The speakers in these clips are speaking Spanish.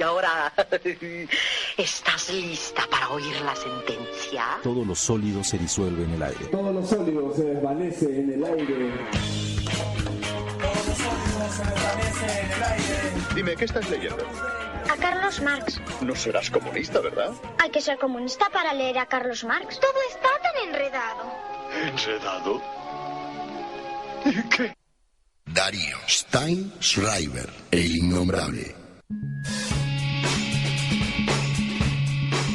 ahora, ¿estás lista para oír la sentencia? Todo lo sólido se disuelve en el aire. Todo lo sólido se desvanece en el aire. Dime, ¿qué estás leyendo? A Carlos Marx. No serás comunista, ¿verdad? Hay que ser comunista para leer a Carlos Marx. Todo está tan enredado. ¿Enredado? ¿Y qué? Darío Steinschreiber, el innombrable.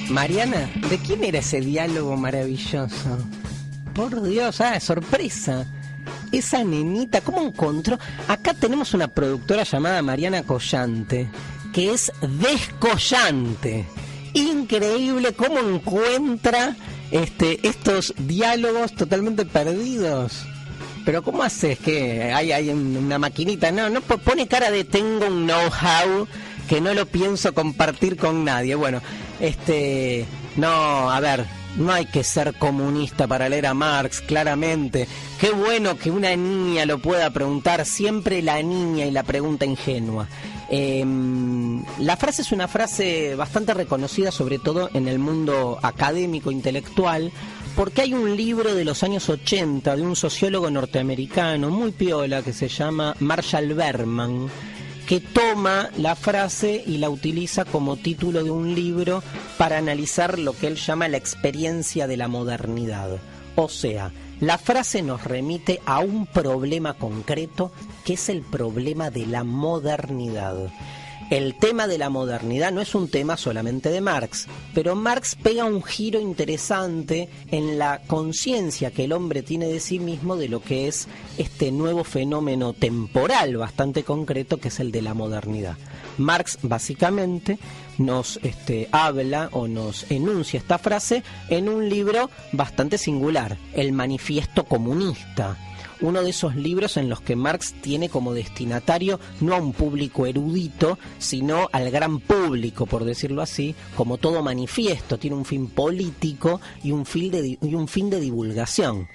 Mariana, ¿de quién era ese diálogo maravilloso? Por Dios, sorpresa. Esa nenita, ¿cómo encontró? Acá tenemos una productora llamada Mariana Collante, que es descollante. Increíble cómo encuentra estos diálogos totalmente perdidos. Pero ¿cómo haces? ¿Que hay una maquinita? No pone cara de tengo un know-how que no lo pienso compartir con nadie. Bueno, no, a ver, no hay que ser comunista para leer a Marx, claramente. Qué bueno que una niña lo pueda preguntar, siempre la niña y la pregunta ingenua. La frase es una frase bastante reconocida, sobre todo en el mundo académico, intelectual, porque hay un libro de los años 80 de un sociólogo norteamericano muy piola que se llama Marshall Berman, que toma la frase y la utiliza como título de un libro para analizar lo que él llama la experiencia de la modernidad. O sea, la frase nos remite a un problema concreto que es el problema de la modernidad. El tema de la modernidad no es un tema solamente de Marx, pero Marx pega un giro interesante en la conciencia que el hombre tiene de sí mismo de lo que es este nuevo fenómeno temporal bastante concreto que es el de la modernidad. Marx básicamente nos habla o nos enuncia esta frase en un libro bastante singular, El Manifiesto Comunista. Uno de esos libros en los que Marx tiene como destinatario no a un público erudito, sino al gran público, por decirlo así, como todo manifiesto, tiene un fin político y un fin de divulgación.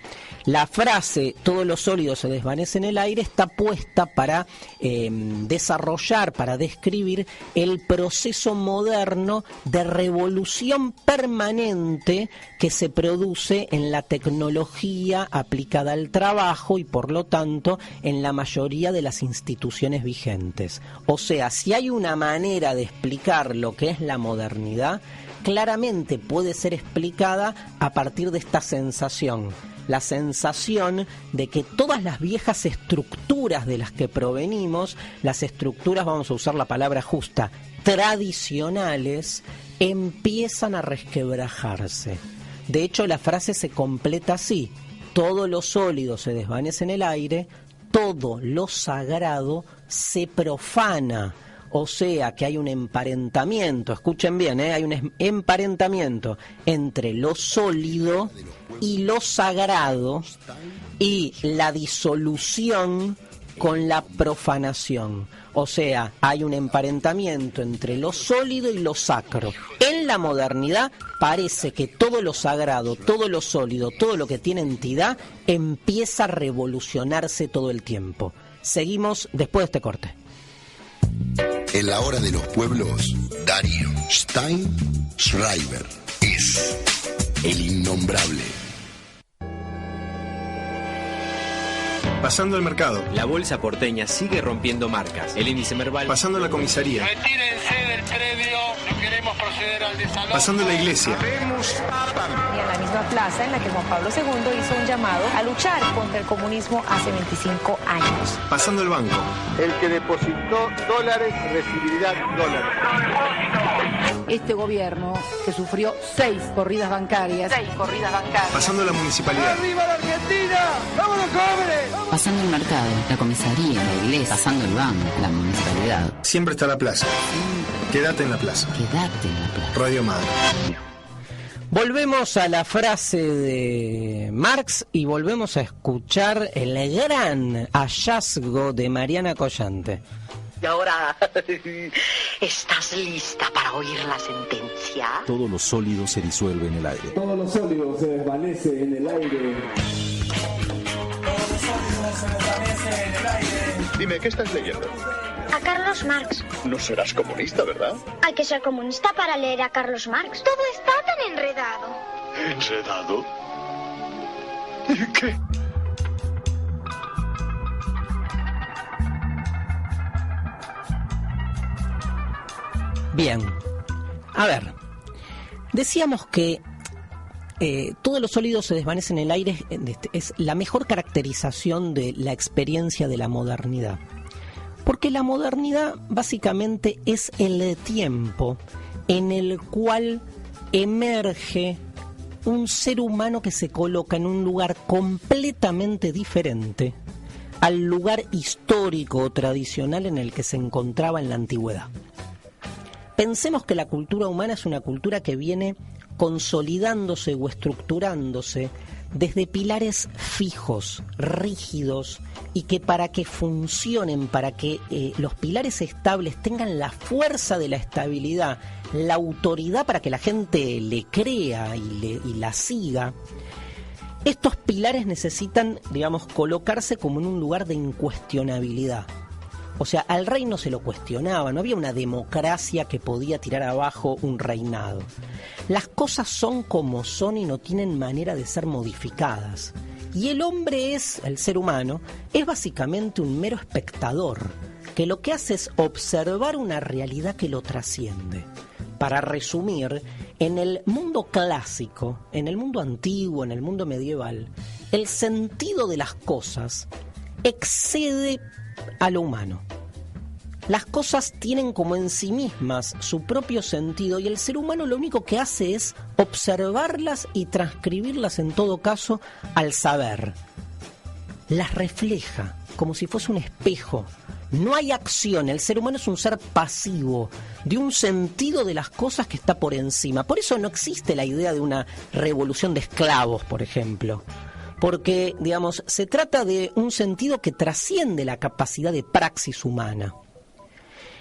La frase, todo lo sólido se desvanece en el aire, está puesta para desarrollar, para describir el proceso moderno de revolución permanente que se produce en la tecnología aplicada al trabajo y por lo tanto en la mayoría de las instituciones vigentes. O sea, si hay una manera de explicar lo que es la modernidad, claramente puede ser explicada a partir de esta sensación. La sensación de que todas las viejas estructuras de las que provenimos, las estructuras, vamos a usar la palabra justa, tradicionales, empiezan a resquebrajarse. De hecho, la frase se completa así: todo lo sólido se desvanece en el aire, todo lo sagrado se profana. O sea que hay un emparentamiento, escuchen bien, hay un emparentamiento entre lo sólido y lo sagrado y la disolución con la profanación. O sea, hay un emparentamiento entre lo sólido y lo sacro. En la modernidad parece que todo lo sagrado, todo lo sólido, todo lo que tiene entidad empieza a revolucionarse todo el tiempo. Seguimos después de este corte. En la hora de los pueblos, Darío Steinschreiber es el innombrable. Pasando el mercado. La bolsa porteña sigue rompiendo marcas. El índice Merval. Pasando la comisaría. Retírense del predio, no queremos proceder al desalojo. Pasando la iglesia. Y en la misma plaza en la que Juan Pablo II hizo un llamado a luchar contra el comunismo hace 25 años. Pasando el banco. El que depositó dólares recibirá dólares. Este gobierno que sufrió 6 corridas bancarias. Pasando la municipalidad. ¡Arriba la Argentina! ¡Vámonos, jóvenes! Pasando el mercado, la comisaría, la iglesia, pasando el banco, la municipalidad. Siempre está la plaza. Quédate en la plaza. Quédate en la plaza. Radio Madre. Volvemos a la frase de Marx y volvemos a escuchar el gran hallazgo de Mariana Collante. Y ahora, ¿estás lista para oír la sentencia? Todo lo sólido se disuelve en el aire. Todo lo sólido se desvanece en el aire. Dime, ¿qué estás leyendo? A Carlos Marx. No serás comunista, ¿verdad? Hay que ser comunista para leer a Carlos Marx. Todo está tan enredado. ¿Enredado? ¿Y qué? Bien, a ver, decíamos que todo lo sólido se desvanece en el aire, es la mejor caracterización de la experiencia de la modernidad. Porque la modernidad básicamente es el tiempo en el cual emerge un ser humano que se coloca en un lugar completamente diferente al lugar histórico o tradicional en el que se encontraba en la antigüedad. Pensemos que la cultura humana es una cultura que viene consolidándose o estructurándose desde pilares fijos, rígidos, y que para que funcionen, para que los pilares estables tengan la fuerza de la estabilidad, la autoridad para que la gente le crea y la siga, estos pilares necesitan, digamos, colocarse como en un lugar de incuestionabilidad. O sea, al rey no se lo cuestionaba, no había una democracia que podía tirar abajo un reinado. Las cosas son como son y no tienen manera de ser modificadas. Y el hombre el ser humano, es básicamente un mero espectador, que lo que hace es observar una realidad que lo trasciende. Para resumir, en el mundo clásico, en el mundo antiguo, en el mundo medieval, el sentido de las cosas excede a lo humano. Las cosas tienen como en sí mismas su propio sentido y el ser humano lo único que hace es observarlas y transcribirlas en todo caso al saber. Las refleja como si fuese un espejo. No hay acción, el ser humano es un ser pasivo, de un sentido de las cosas que está por encima. Por eso no existe la idea de una revolución de esclavos, por ejemplo. Porque, digamos, se trata de un sentido que trasciende la capacidad de praxis humana.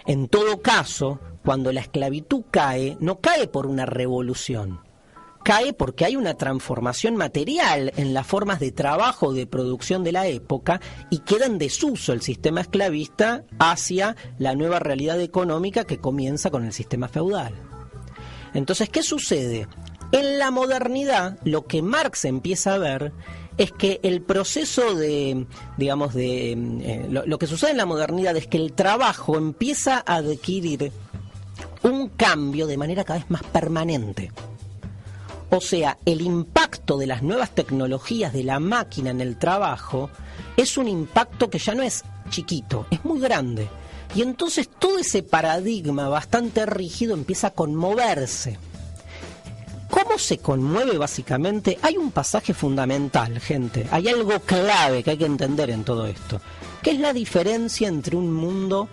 En todo caso, cuando la esclavitud cae, no cae por una revolución. Cae porque hay una transformación material en las formas de trabajo, de producción de la época, y queda en desuso el sistema esclavista hacia la nueva realidad económica que comienza con el sistema feudal. Entonces, ¿qué sucede? En la modernidad, lo que Marx empieza a ver es que el proceso de, digamos, lo que sucede en la modernidad es que el trabajo empieza a adquirir un cambio de manera cada vez más permanente. O sea, el impacto de las nuevas tecnologías de la máquina en el trabajo es un impacto que ya no es chiquito, es muy grande. Y entonces todo ese paradigma bastante rígido empieza a conmoverse. ¿Cómo se conmueve básicamente? Hay un pasaje fundamental, gente. Hay algo clave que hay que entender en todo esto. ¿Qué es la diferencia entre un mundo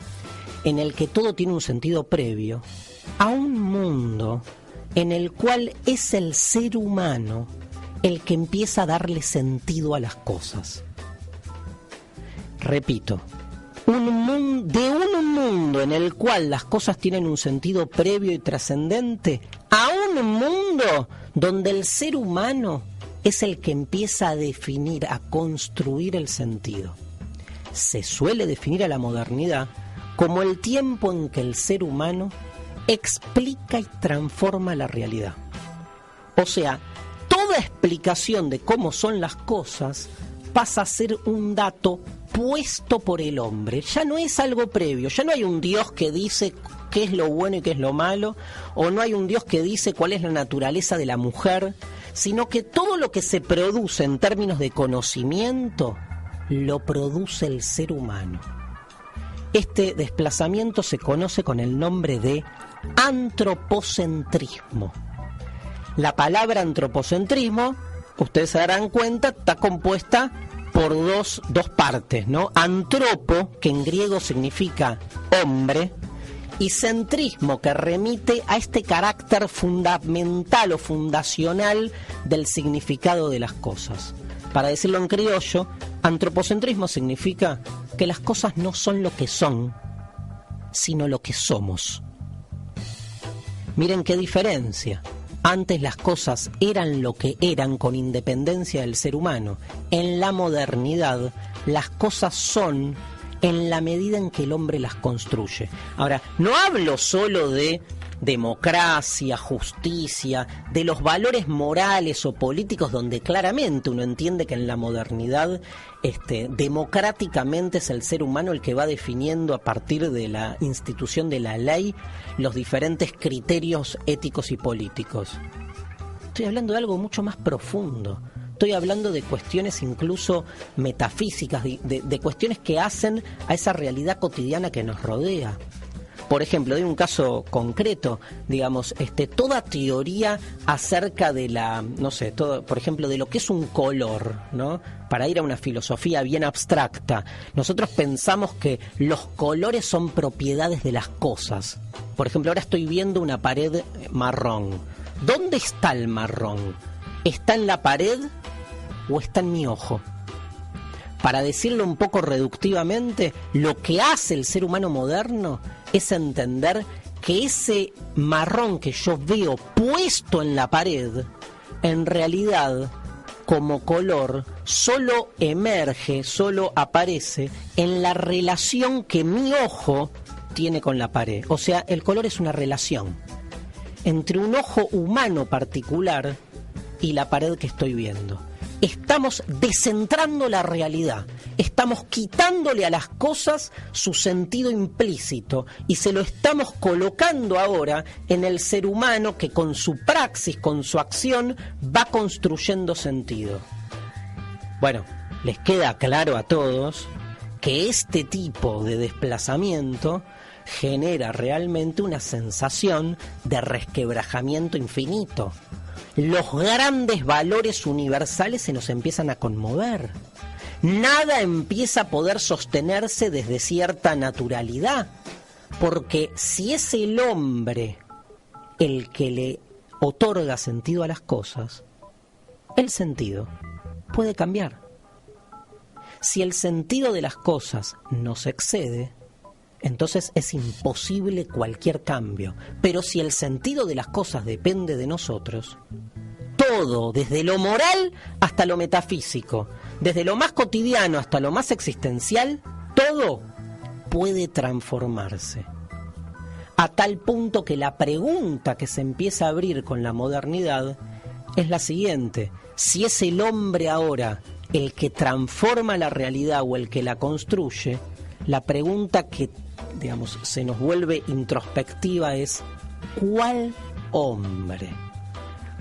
en el que todo tiene un sentido previo a un mundo en el cual es el ser humano el que empieza a darle sentido a las cosas? Repito, de un mundo en el cual las cosas tienen un sentido previo y trascendente a un mundo donde el ser humano es el que empieza a definir, a construir el sentido. Se suele definir a la modernidad como el tiempo en que el ser humano explica y transforma la realidad. O sea, toda explicación de cómo son las cosas pasa a ser un dato puesto por el hombre. Ya no es algo previo, ya no hay un Dios que dice qué es lo bueno y qué es lo malo, o no hay un Dios que dice cuál es la naturaleza de la mujer, sino que todo lo que se produce en términos de conocimiento lo produce el ser humano. Este desplazamiento se conoce con el nombre de antropocentrismo. La palabra antropocentrismo, ustedes se darán cuenta, está compuesta por dos partes, ¿no? Antropo, que en griego significa hombre, y centrismo, que remite a este carácter fundamental o fundacional del significado de las cosas. Para decirlo en criollo, antropocentrismo significa que las cosas no son lo que son, sino lo que somos. Miren qué diferencia. Antes las cosas eran lo que eran con independencia del ser humano. En la modernidad, las cosas son en la medida en que el hombre las construye. Ahora, no hablo solo de democracia, justicia, de los valores morales o políticos donde claramente uno entiende que en la modernidad democráticamente es el ser humano el que va definiendo a partir de la institución de la ley los diferentes criterios éticos y políticos. Estoy hablando de algo mucho más profundo. Estoy hablando de cuestiones incluso metafísicas, de cuestiones que hacen a esa realidad cotidiana que nos rodea. Por ejemplo, doy un caso concreto, digamos, toda teoría acerca de por ejemplo, de lo que es un color, ¿no? Para ir a una filosofía bien abstracta, nosotros pensamos que los colores son propiedades de las cosas. Por ejemplo, ahora estoy viendo una pared marrón. ¿Dónde está el marrón? ¿Está en la pared o está en mi ojo? Para decirlo un poco reductivamente, lo que hace el ser humano moderno es entender que ese marrón que yo veo puesto en la pared, en realidad, como color, solo emerge, solo aparece en la relación que mi ojo tiene con la pared. O sea, el color es una relación entre un ojo humano particular y la pared que estoy viendo. Estamos descentrando la realidad, estamos quitándole a las cosas su sentido implícito y se lo estamos colocando ahora en el ser humano que con su praxis, con su acción, va construyendo sentido. Bueno, les queda claro a todos que este tipo de desplazamiento genera realmente una sensación de resquebrajamiento infinito. Los grandes valores universales se nos empiezan a conmover. Nada empieza a poder sostenerse desde cierta naturalidad, porque si es el hombre el que le otorga sentido a las cosas, el sentido puede cambiar. Si el sentido de las cosas nos excede, entonces es imposible cualquier cambio. Pero si el sentido de las cosas depende de nosotros, todo, desde lo moral hasta lo metafísico, desde lo más cotidiano hasta lo más existencial, todo puede transformarse. A tal punto que la pregunta que se empieza a abrir con la modernidad es la siguiente: si es el hombre ahora el que transforma la realidad o el que la construye, la pregunta que, digamos, se nos vuelve introspectiva es: ¿cuál hombre?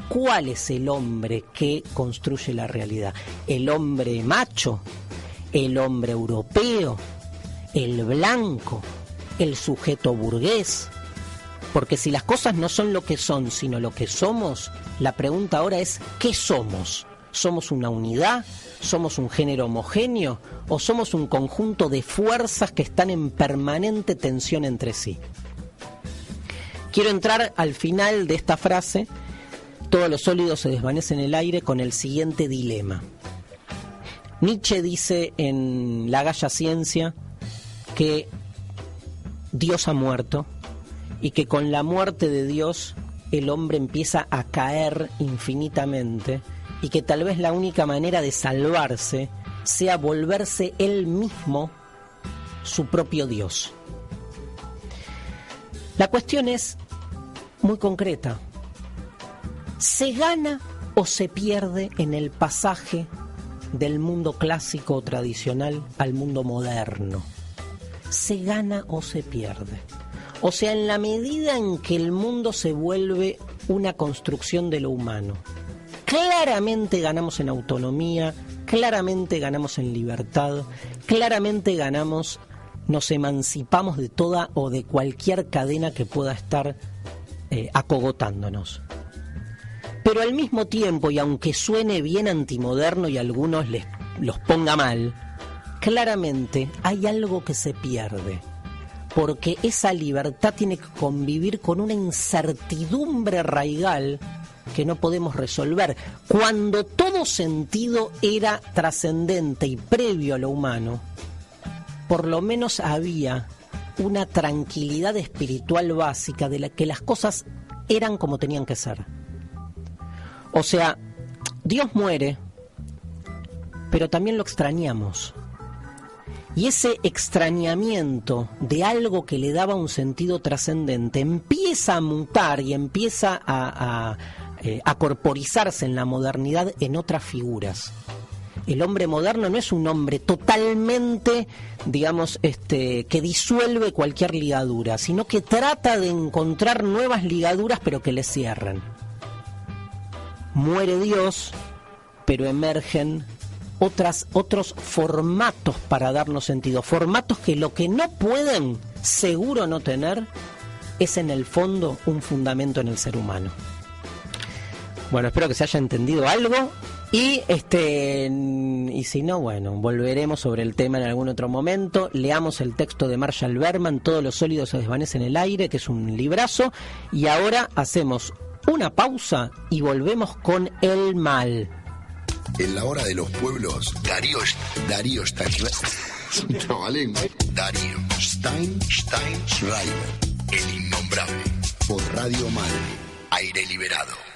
¿Cuál es el hombre que construye la realidad? ¿El hombre macho? ¿El hombre europeo? ¿El blanco? ¿El sujeto burgués? Porque si las cosas no son lo que son, sino lo que somos, la pregunta ahora es: ¿qué somos? ¿Somos una unidad? ¿Somos un género homogéneo? ¿O somos un conjunto de fuerzas que están en permanente tensión entre sí? Quiero entrar al final de esta frase: todo lo sólido se desvanece en el aire, con el siguiente dilema. Nietzsche dice en La Gaya Ciencia que Dios ha muerto y que con la muerte de Dios el hombre empieza a caer infinitamente y que tal vez la única manera de salvarse sea volverse él mismo su propio Dios. La cuestión es muy concreta: ¿se gana o se pierde en el pasaje del mundo clásico o tradicional al mundo moderno? ¿Se gana o se pierde? O sea, en la medida en que el mundo se vuelve una construcción de lo humano, claramente ganamos en autonomía, claramente ganamos en libertad, claramente ganamos, nos emancipamos de toda o de cualquier cadena que pueda estar acogotándonos. Pero al mismo tiempo, y aunque suene bien antimoderno y a algunos los ponga mal, claramente hay algo que se pierde, porque esa libertad tiene que convivir con una incertidumbre raigal que no podemos resolver. Cuando todo sentido era trascendente y previo a lo humano, por lo menos había una tranquilidad espiritual básica de la que las cosas eran como tenían que ser. O sea, Dios muere, pero también lo extrañamos. y ese extrañamiento de algo que le daba un sentido trascendente empieza a mutar y empieza a corporizarse en la modernidad en otras figuras. El hombre moderno no es un hombre totalmente, digamos, que disuelve cualquier ligadura, sino que trata de encontrar nuevas ligaduras pero que le cierran. Muere Dios, pero emergen otros formatos para darnos sentido. Formatos que lo que no pueden seguro no tener es en el fondo un fundamento en el ser humano. Bueno, espero que se haya entendido algo. Y si no, bueno, volveremos sobre el tema en algún otro momento. Leamos el texto de Marshall Berman, Todos los sólidos se desvanecen en el aire, que es un librazo. Y ahora hacemos una pausa y volvemos con el mal. En la hora de los pueblos, Darío Stein Schreiber, el innombrable, por Radio Mal, aire liberado.